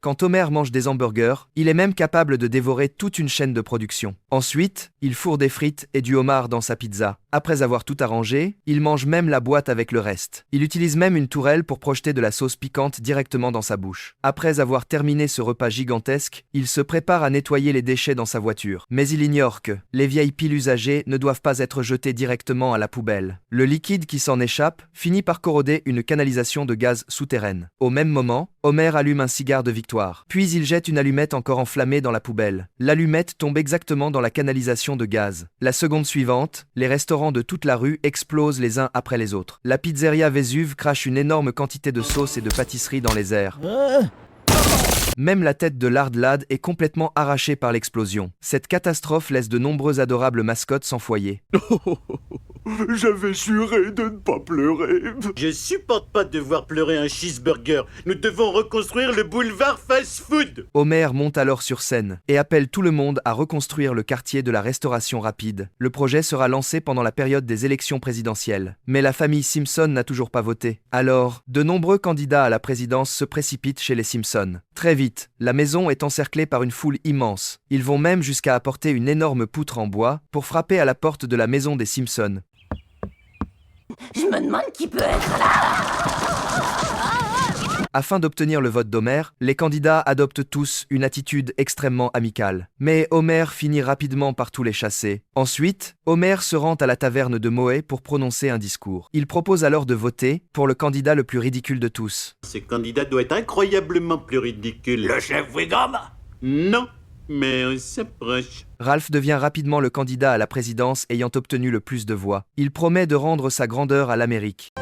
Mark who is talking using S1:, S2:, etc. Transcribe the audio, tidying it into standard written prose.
S1: Quand Homer mange des hamburgers, il est même capable de dévorer toute une chaîne de production. Ensuite, il fourre des frites et du homard dans sa pizza. Après avoir tout arrangé, il mange même la boîte avec le reste. Il utilise même une tourelle pour projeter de la sauce piquante directement dans sa bouche. Après avoir terminé ce repas gigantesque, il se prépare à nettoyer les déchets dans sa voiture. Mais il ignore que les vieilles piles usagées ne doivent pas être jetées directement à la poubelle. Le liquide qui s'en échappe finit par corroder une canalisation de gaz souterraine. Au même moment, Homer allume un cigare de victoire. Puis il jette une allumette encore enflammée dans la poubelle. L'allumette tombe exactement dans la canalisation de gaz. La seconde suivante, les restaurants de toute la rue explosent les uns après les autres. La pizzeria Vésuve crache une énorme quantité de sauce et de pâtisserie dans les airs. Même la tête de Lard Lad est complètement arrachée par l'explosion. Cette catastrophe laisse de nombreuses adorables mascottes sans foyer.
S2: J'avais juré de ne pas pleurer.
S3: Je supporte pas de voir pleurer un cheeseburger. Nous devons reconstruire le boulevard fast-food.
S1: Homer monte alors sur scène et appelle tout le monde à reconstruire le quartier de la restauration rapide. Le projet sera lancé pendant la période des élections présidentielles. Mais la famille Simpson n'a toujours pas voté. Alors, de nombreux candidats à la présidence se précipitent chez les Simpson. Très vite, la maison est encerclée par une foule immense. Ils vont même jusqu'à apporter une énorme poutre en bois pour frapper à la porte de la maison des Simpson.
S4: Je me demande qui peut être là.
S1: Afin d'obtenir le vote d'Homer, les candidats adoptent tous une attitude extrêmement amicale. Mais Homer finit rapidement par tous les chasser. Ensuite, Homer se rend à la taverne de Moe pour prononcer un discours. Il propose alors de voter pour le candidat le plus ridicule de tous.
S3: Ce candidat doit être incroyablement plus ridicule.
S2: Le chef Wiggum?
S3: Non, mais on s'approche.
S1: Ralph devient rapidement le candidat à la présidence ayant obtenu le plus de voix. Il promet de rendre sa grandeur à l'Amérique.